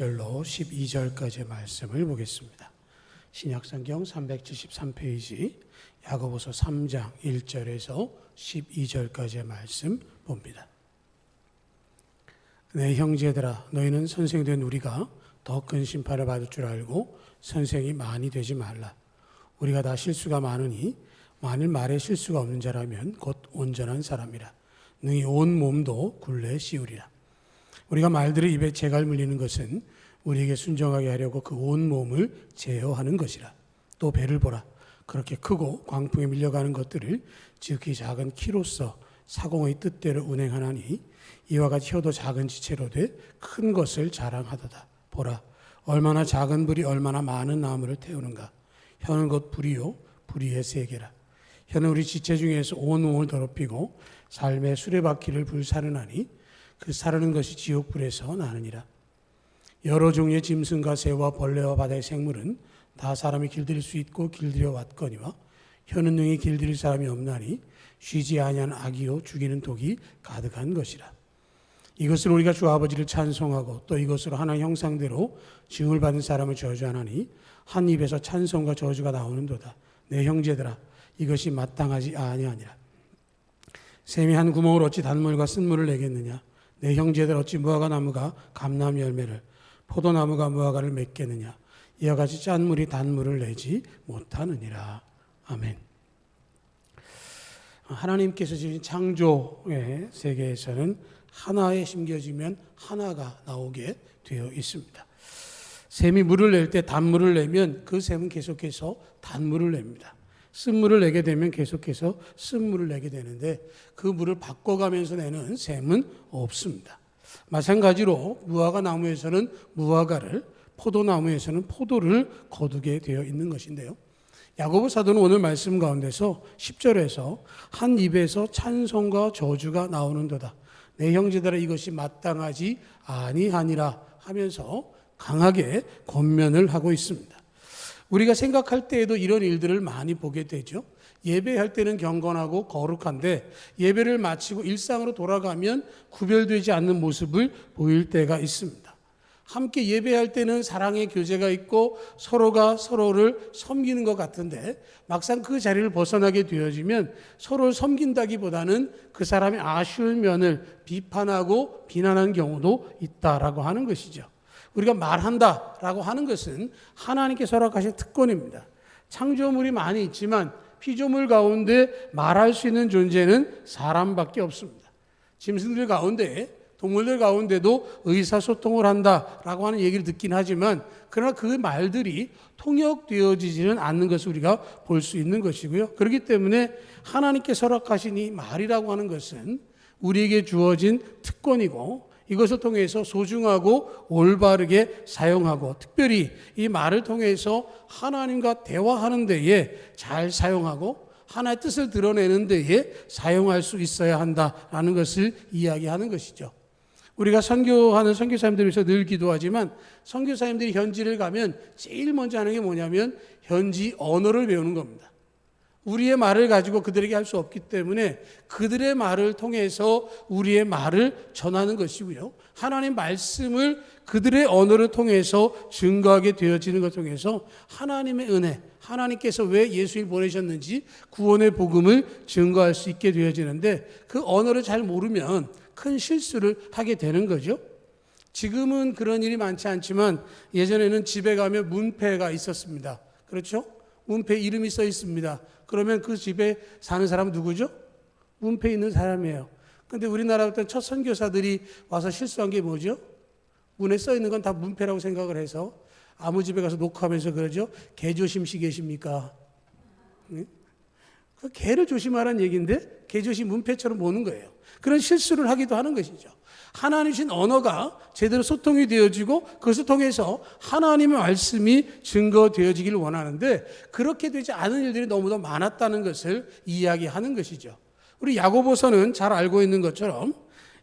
열로 12절까지의 말씀을 보겠습니다. 신약성경 373페이지 야고보서 3장 1절에서 12절까지의 말씀 봅니다. 내 형제들아, 너희는 선생된 우리가 더 큰 심판을 받을 줄 알고 선생이 많이 되지 말라. 우리가 다 실수가 많으니 만일 말에 실수가 없는 자라면 곧 온전한 사람이라. 능히 온 몸도 굴레 씌우리라. 우리가 말들을 입에 재갈 물리는 것은 우리에게 순종하게 하려고 그 온 몸을 제어하는 것이라. 또 배를 보라. 그렇게 크고 광풍에 밀려가는 것들을 지극히 작은 키로서 사공의 뜻대로 운행하나니 이와 같이 혀도 작은 지체로 돼 큰 것을 자랑하도다. 보라, 얼마나 작은 불이 얼마나 많은 나무를 태우는가. 혀는 곧 불이요 불의의 세계라. 혀는 우리 지체 중에서 온 몸을 더럽히고 삶의 수레바퀴를 불사르나니 그 사르는 것이 지옥불에서 나느니라. 여러 종류의 짐승과 새와 벌레와 바다의 생물은 다 사람이 길들일 수 있고 길들여 왔거니와 혀는 능히 길들일 사람이 없나니 쉬지 아니한 악이요 죽이는 독이 가득한 것이라. 이것을 우리가 주 아버지를 찬송하고 또 이것으로 하나님 형상대로 지음을 받은 사람을 저주하나니 한 입에서 찬송과 저주가 나오는도다. 내 형제들아, 이것이 마땅하지 아니하니라. 샘이 한 구멍을 어찌 단물과 쓴물을 내겠느냐. 내 형제들 어찌 무화과 나무가 감람 열매를 포도나무가 무화과를 맺겠느냐. 이와 같이 짠 물이 단물을 내지 못하느니라. 아멘. 하나님께서 지은 창조의 세계에서는 하나에 심겨지면 하나가 나오게 되어 있습니다. 샘이 물을 낼 때 단물을 내면 그 샘은 계속해서 단물을 냅니다. 쓴물을 내게 되면 계속해서 쓴물을 내게 되는데 그 물을 바꿔가면서 내는 샘은 없습니다. 마찬가지로 무화과 나무에서는 무화과를, 포도나무에서는 포도를 거두게 되어 있는 것인데요. 야고보 사도는 오늘 말씀 가운데서 10절에서 한 입에서 찬송과 저주가 나오는도다. 내 형제들아, 이것이 마땅하지 아니하니라 하면서 강하게 권면을 하고 있습니다. 우리가 생각할 때에도 이런 일들을 많이 보게 되죠. 예배할 때는 경건하고 거룩한데 예배를 마치고 일상으로 돌아가면 구별되지 않는 모습을 보일 때가 있습니다. 함께 예배할 때는 사랑의 교제가 있고 서로가 서로를 섬기는 것 같은데 막상 그 자리를 벗어나게 되어지면 서로를 섬긴다기보다는 그 사람의 아쉬운 면을 비판하고 비난하는 경우도 있다라고 하는 것이죠. 우리가 말한다라고 하는 것은 하나님께서 허락하신 특권입니다. 창조물이 많이 있지만 피조물 가운데 말할 수 있는 존재는 사람밖에 없습니다. 짐승들 가운데, 동물들 가운데도 의사소통을 한다라고 하는 얘기를 듣긴 하지만 그러나 그 말들이 통역되어지지는 않는 것을 우리가 볼 수 있는 것이고요. 그렇기 때문에 하나님께서 허락하신 이 말이라고 하는 것은 우리에게 주어진 특권이고 이것을 통해서 소중하고 올바르게 사용하고 특별히 이 말을 통해서 하나님과 대화하는 데에 잘 사용하고 하나의 뜻을 드러내는 데에 사용할 수 있어야 한다라는 것을 이야기하는 것이죠. 우리가 선교하는 선교사님들 위해서 늘 기도하지만 선교사님들이 현지를 가면 제일 먼저 하는 게 뭐냐면 현지 언어를 배우는 겁니다. 우리의 말을 가지고 그들에게 할 수 없기 때문에 그들의 말을 통해서 우리의 말을 전하는 것이고요. 하나님 말씀을 그들의 언어를 통해서 증거하게 되어지는 것 통해서 하나님의 은혜, 하나님께서 왜 예수를 보내셨는지 구원의 복음을 증거할 수 있게 되어지는데 그 언어를 잘 모르면 큰 실수를 하게 되는 거죠. 지금은 그런 일이 많지 않지만 예전에는 집에 가면 문패가 있었습니다. 그렇죠? 문패 이름이 써 있습니다. 그러면 그 집에 사는 사람은 누구죠? 문패 있는 사람이에요. 근데 우리나라 어떤 첫 선교사들이 와서 실수한 게 뭐죠? 문에 써 있는 건 다 문패라고 생각을 해서 아무 집에 가서 녹화하면서 그러죠. 개 조심시 계십니까? 그 개를 조심하라는 얘기인데 개 조심 문패처럼 보는 거예요. 그런 실수를 하기도 하는 것이죠. 하나님 주신 언어가 제대로 소통이 되어지고 그것을 통해서 하나님의 말씀이 증거되어지기를 원하는데 그렇게 되지 않은 일들이 너무도 많았다는 것을 이야기하는 것이죠. 우리 야고보서는 잘 알고 있는 것처럼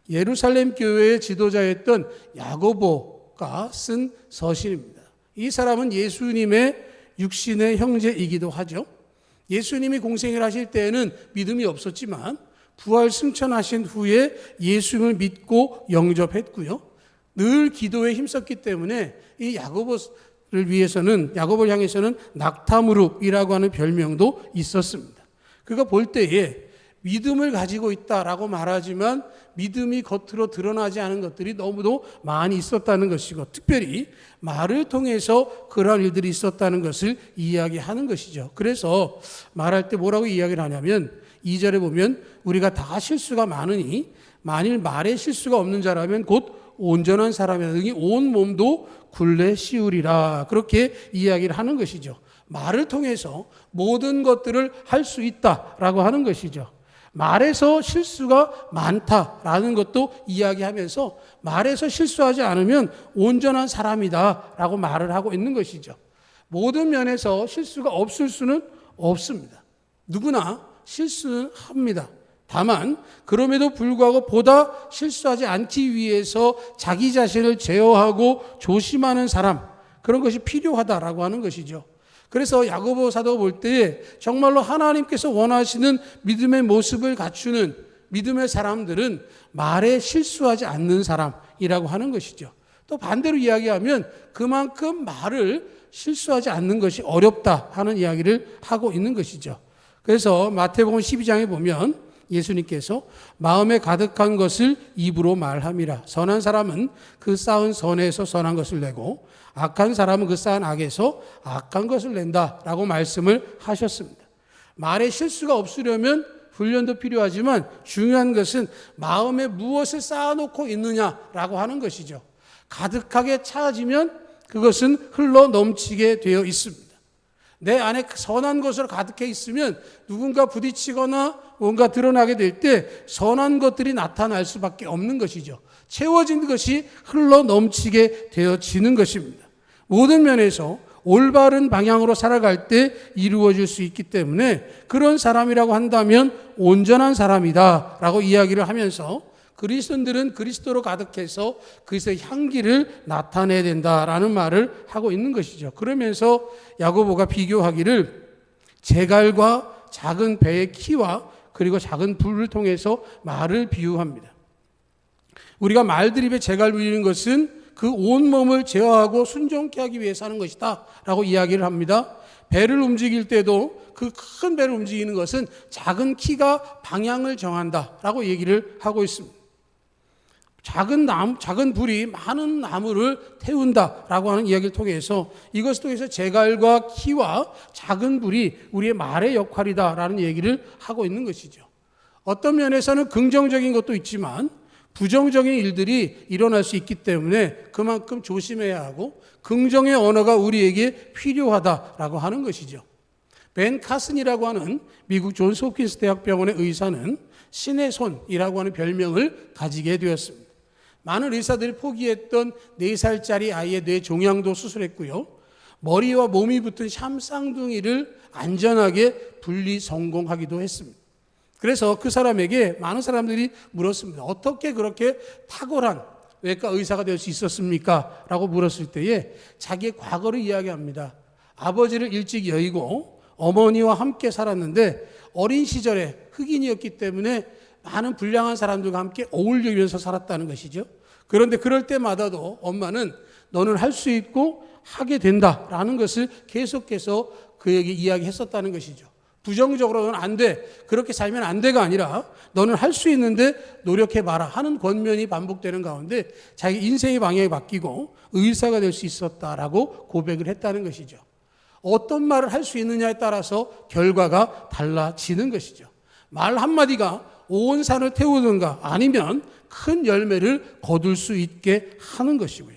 예루살렘 교회의 지도자였던 야고보가 쓴 서신입니다. 이 사람은 예수님의 육신의 형제이기도 하죠. 예수님이 공생을 하실 때에는 믿음이 없었지만 부활 승천하신 후에 예수님을 믿고 영접했고요. 늘 기도에 힘썼기 때문에 이 야고보를 향해서는 낙타무릎이라고 하는 별명도 있었습니다. 그가 볼 때에 믿음을 가지고 있다라고 말하지만 믿음이 겉으로 드러나지 않은 것들이 너무도 많이 있었다는 것이고, 특별히 말을 통해서 그러한 일들이 있었다는 것을 이야기하는 것이죠. 그래서 말할 때 뭐라고 이야기를 하냐면 2절에 보면 우리가 다 실수가 많으니 만일 말에 실수가 없는 자라면 곧 온전한 사람이라 등이 온 몸도 굴레 씌우리라, 그렇게 이야기를 하는 것이죠. 말을 통해서 모든 것들을 할 수 있다라고 하는 것이죠. 말에서 실수가 많다라는 것도 이야기하면서 말에서 실수하지 않으면 온전한 사람이다라고 말을 하고 있는 것이죠. 모든 면에서 실수가 없을 수는 없습니다. 누구나 실수는 합니다. 다만 그럼에도 불구하고 보다 실수하지 않기 위해서 자기 자신을 제어하고 조심하는 사람, 그런 것이 필요하다라고 하는 것이죠. 그래서 야고보 사도가 볼 때 정말로 하나님께서 원하시는 믿음의 모습을 갖추는 믿음의 사람들은 말에 실수하지 않는 사람이라고 하는 것이죠. 또 반대로 이야기하면 그만큼 말을 실수하지 않는 것이 어렵다 하는 이야기를 하고 있는 것이죠. 그래서 마태복음 12장에 보면 예수님께서 마음에 가득한 것을 입으로 말함이라. 선한 사람은 그 쌓은 선에서 선한 것을 내고 악한 사람은 그 쌓은 악에서 악한 것을 낸다라고 말씀을 하셨습니다. 말에 실수가 없으려면 훈련도 필요하지만 중요한 것은 마음에 무엇을 쌓아놓고 있느냐라고 하는 것이죠. 가득하게 차지면 그것은 흘러 넘치게 되어 있습니다. 내 안에 선한 것으로 가득해 있으면 누군가 부딪히거나 뭔가 드러나게 될 때 선한 것들이 나타날 수밖에 없는 것이죠. 채워진 것이 흘러 넘치게 되어지는 것입니다. 모든 면에서 올바른 방향으로 살아갈 때 이루어질 수 있기 때문에 그런 사람이라고 한다면 온전한 사람이다 라고 이야기를 하면서 그리스도인들은 그리스도로 가득해서 그리스도의 향기를 나타내야 된다라는 말을 하고 있는 것이죠. 그러면서 야고보가 비교하기를 제갈과 작은 배의 키와 그리고 작은 불을 통해서 말을 비유합니다. 우리가 말드립에 제갈 불리는 것은 그 온몸을 제어하고 순종케 하기 위해서 하는 것이다 라고 이야기를 합니다. 배를 움직일 때도 그 큰 배를 움직이는 것은 작은 키가 방향을 정한다 라고 얘기를 하고 있습니다. 작은 불이 많은 나무를 태운다라고 하는 이야기를 통해서 이것을 통해서 제갈과 키와 작은 불이 우리의 말의 역할이다라는 얘기를 하고 있는 것이죠. 어떤 면에서는 긍정적인 것도 있지만 부정적인 일들이 일어날 수 있기 때문에 그만큼 조심해야 하고 긍정의 언어가 우리에게 필요하다라고 하는 것이죠. 벤 카슨이라고 하는 미국 존스 홉킨스 대학병원의 의사는 신의 손이라고 하는 별명을 가지게 되었습니다. 많은 의사들이 포기했던 4살짜리 아이의 뇌 종양도 수술했고요. 머리와 몸이 붙은 샴쌍둥이를 안전하게 분리 성공하기도 했습니다. 그래서 그 사람에게 많은 사람들이 물었습니다. 어떻게 그렇게 탁월한 외과 의사가 될 수 있었습니까? 라고 물었을 때에 자기의 과거를 이야기합니다. 아버지를 일찍 여의고 어머니와 함께 살았는데 어린 시절에 흑인이었기 때문에 많은 불량한 사람들과 함께 어울리면서 살았다는 것이죠. 그런데 그럴 때마다도 엄마는 너는 할 수 있고 하게 된다라는 것을 계속해서 그에게 이야기했었다는 것이죠. 부정적으로 너는 안 돼, 그렇게 살면 안 돼가 아니라 너는 할 수 있는데 노력해봐라 하는 권면이 반복되는 가운데 자기 인생의 방향이 바뀌고 의사가 될 수 있었다라고 고백을 했다는 것이죠. 어떤 말을 할 수 있느냐에 따라서 결과가 달라지는 것이죠. 말 한마디가 온 산을 태우든가 아니면 큰 열매를 거둘 수 있게 하는 것이고요.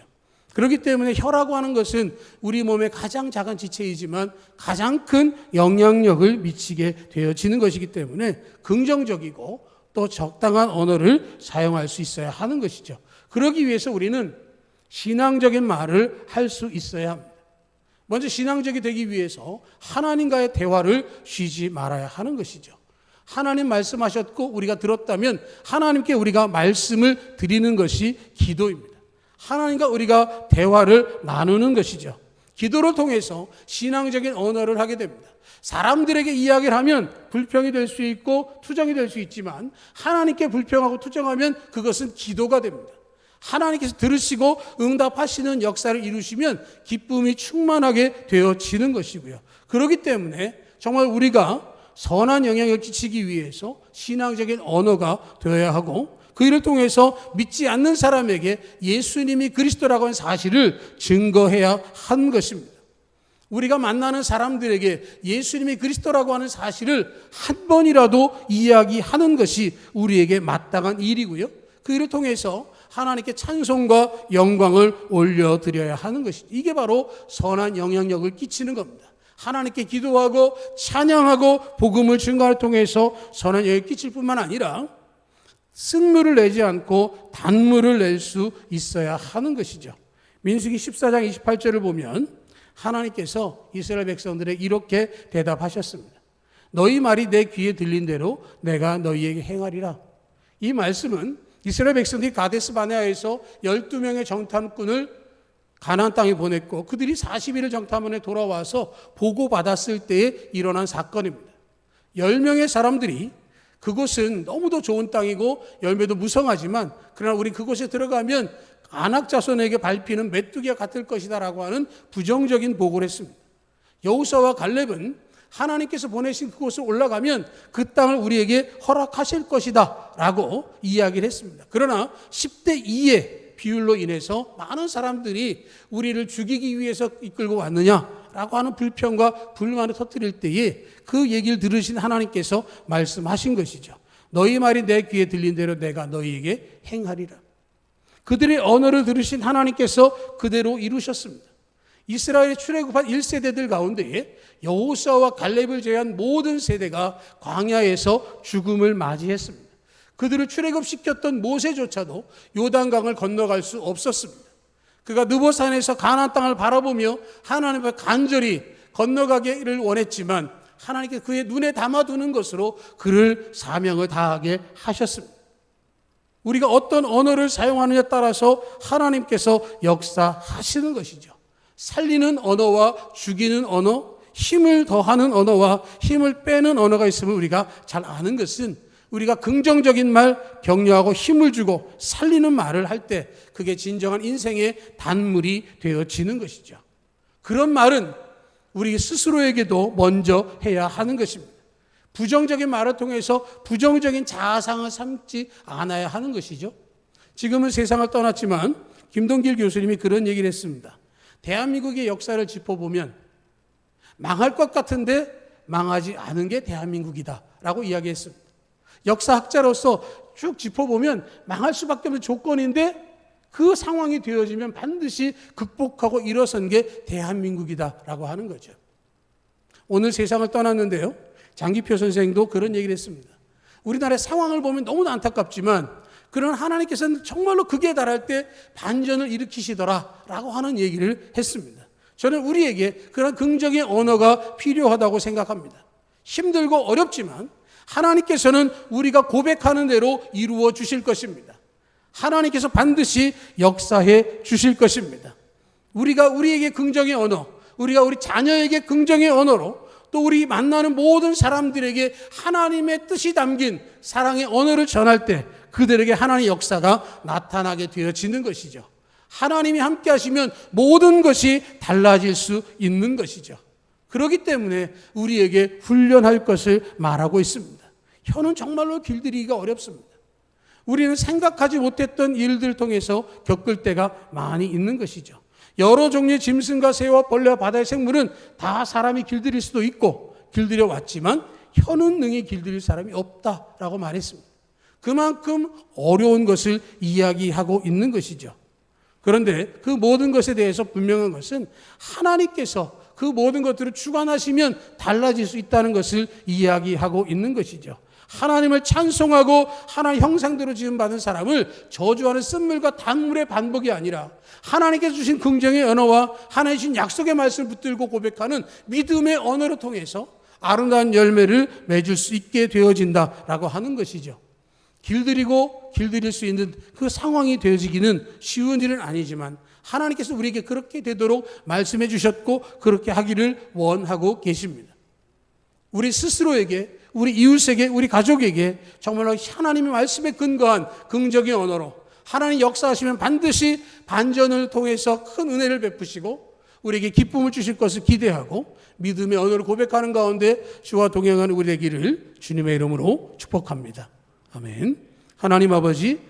그렇기 때문에 혀라고 하는 것은 우리 몸의 가장 작은 지체이지만 가장 큰 영향력을 미치게 되어지는 것이기 때문에 긍정적이고 또 적당한 언어를 사용할 수 있어야 하는 것이죠. 그러기 위해서 우리는 신앙적인 말을 할 수 있어야 합니다. 먼저 신앙적이 되기 위해서 하나님과의 대화를 쉬지 말아야 하는 것이죠. 하나님 말씀하셨고 우리가 들었다면 하나님께 우리가 말씀을 드리는 것이 기도입니다. 하나님과 우리가 대화를 나누는 것이죠. 기도를 통해서 신앙적인 언어를 하게 됩니다. 사람들에게 이야기를 하면 불평이 될 수 있고 투정이 될 수 있지만 하나님께 불평하고 투정하면 그것은 기도가 됩니다. 하나님께서 들으시고 응답하시는 역사를 이루시면 기쁨이 충만하게 되어지는 것이고요. 그렇기 때문에 정말 우리가 선한 영향을 끼치기 위해서 신앙적인 언어가 되어야 하고, 그 일을 통해서 믿지 않는 사람에게 예수님이 그리스도라고 하는 사실을 증거해야 하는 것입니다. 우리가 만나는 사람들에게 예수님이 그리스도라고 하는 사실을 한 번이라도 이야기하는 것이 우리에게 마땅한 일이고요. 그 일을 통해서 하나님께 찬송과 영광을 올려드려야 하는 것이죠. 이게 바로 선한 영향력을 끼치는 겁니다. 하나님께 기도하고 찬양하고 복음을 증거를 통해서 선한 영향을 끼칠 뿐만 아니라 승물을 내지 않고 단물을 낼 수 있어야 하는 것이죠. 민수기 14장 28절을 보면 하나님께서 이스라엘 백성들에게 이렇게 대답하셨습니다. 너희 말이 내 귀에 들린 대로 내가 너희에게 행하리라. 이 말씀은 이스라엘 백성들이 가데스 바네아에서 12명의 정탐꾼을 가나안 땅에 보냈고 그들이 40일을 정탐원에 돌아와서 보고받았을 때에 일어난 사건입니다. 10명의 사람들이 그곳은 너무도 좋은 땅이고 열매도 무성하지만 그러나 우리 그곳에 들어가면 아낙 자손에게 밟히는 메뚜기와 같을 것이다 라고 하는 부정적인 보고를 했습니다. 여호수아와 갈렙은 하나님께서 보내신 그곳을 올라가면 그 땅을 우리에게 허락하실 것이다 라고 이야기를 했습니다. 그러나 10대 2의 비율로 인해서 많은 사람들이 우리를 죽이기 위해서 이끌고 왔느냐라고 하는 불평과 불만을 터뜨릴 때에 그 얘기를 들으신 하나님께서 말씀하신 것이죠. 너희 말이 내 귀에 들린 대로 내가 너희에게 행하리라. 그들의 언어를 들으신 하나님께서 그대로 이루셨습니다. 이스라엘의 출애굽한 1세대들 가운데 여호수아와 갈렙을 제외한 모든 세대가 광야에서 죽음을 맞이했습니다. 그들을 출애굽시켰던 모세조차도 요단강을 건너갈 수 없었습니다. 그가 느보산에서 가나안 땅을 바라보며 하나님 앞에 간절히 건너가기를 원했지만 하나님께 그의 눈에 담아두는 것으로 그를 사명을 다하게 하셨습니다. 우리가 어떤 언어를 사용하느냐에 따라서 하나님께서 역사하시는 것이죠. 살리는 언어와 죽이는 언어, 힘을 더하는 언어와 힘을 빼는 언어가 있으면 우리가 잘 아는 것은 우리가 긍정적인 말, 격려하고 힘을 주고 살리는 말을 할 때 그게 진정한 인생의 단물이 되어지는 것이죠. 그런 말은 우리 스스로에게도 먼저 해야 하는 것입니다. 부정적인 말을 통해서 부정적인 자아상을 삼지 않아야 하는 것이죠. 지금은 세상을 떠났지만 김동길 교수님이 그런 얘기를 했습니다. 대한민국의 역사를 짚어보면 망할 것 같은데 망하지 않은 게 대한민국이다 라고 이야기했습니다. 역사학자로서 쭉 짚어보면 망할 수밖에 없는 조건인데 그 상황이 되어지면 반드시 극복하고 일어선 게 대한민국이다라고 하는 거죠. 오늘 세상을 떠났는데요. 장기표 선생도 그런 얘기를 했습니다. 우리나라의 상황을 보면 너무나 안타깝지만 그러나 하나님께서는 정말로 극에 달할 때 반전을 일으키시더라라고 하는 얘기를 했습니다. 저는 우리에게 그런 긍정의 언어가 필요하다고 생각합니다. 힘들고 어렵지만 하나님께서는 우리가 고백하는 대로 이루어 주실 것입니다. 하나님께서 반드시 역사해 주실 것입니다. 우리가 우리에게 긍정의 언어, 우리가 우리 자녀에게 긍정의 언어로 또 우리 만나는 모든 사람들에게 하나님의 뜻이 담긴 사랑의 언어를 전할 때 그들에게 하나님의 역사가 나타나게 되어지는 것이죠. 하나님이 함께 하시면 모든 것이 달라질 수 있는 것이죠. 그렇기 때문에 우리에게 훈련할 것을 말하고 있습니다. 혀는 정말로 길들이기가 어렵습니다. 우리는 생각하지 못했던 일들을 통해서 겪을 때가 많이 있는 것이죠. 여러 종류의 짐승과 새와 벌레와 바다의 생물은 다 사람이 길들일 수도 있고 길들여 왔지만 혀는 능히 길들일 사람이 없다라고 말했습니다. 그만큼 어려운 것을 이야기하고 있는 것이죠. 그런데 그 모든 것에 대해서 분명한 것은 하나님께서 그 모든 것들을 주관하시면 달라질 수 있다는 것을 이야기하고 있는 것이죠. 하나님을 찬송하고 하나님 형상대로 지음받은 사람을 저주하는 쓴물과 단물의 반복이 아니라 하나님께서 주신 긍정의 언어와 하나님 주신 약속의 말씀을 붙들고 고백하는 믿음의 언어를 통해서 아름다운 열매를 맺을 수 있게 되어진다라고 하는 것이죠. 길들이고 길들일 수 있는 그 상황이 되어지기는 쉬운 일은 아니지만 하나님께서 우리에게 그렇게 되도록 말씀해 주셨고 그렇게 하기를 원하고 계십니다. 우리 스스로에게, 우리 이웃에게, 우리 가족에게 정말로 하나님의 말씀에 근거한 긍정의 언어로 하나님 역사하시면 반드시 반전을 통해서 큰 은혜를 베푸시고 우리에게 기쁨을 주실 것을 기대하고 믿음의 언어를 고백하는 가운데 주와 동행하는 우리의 길을 주님의 이름으로 축복합니다. 아멘. 하나님 아버지,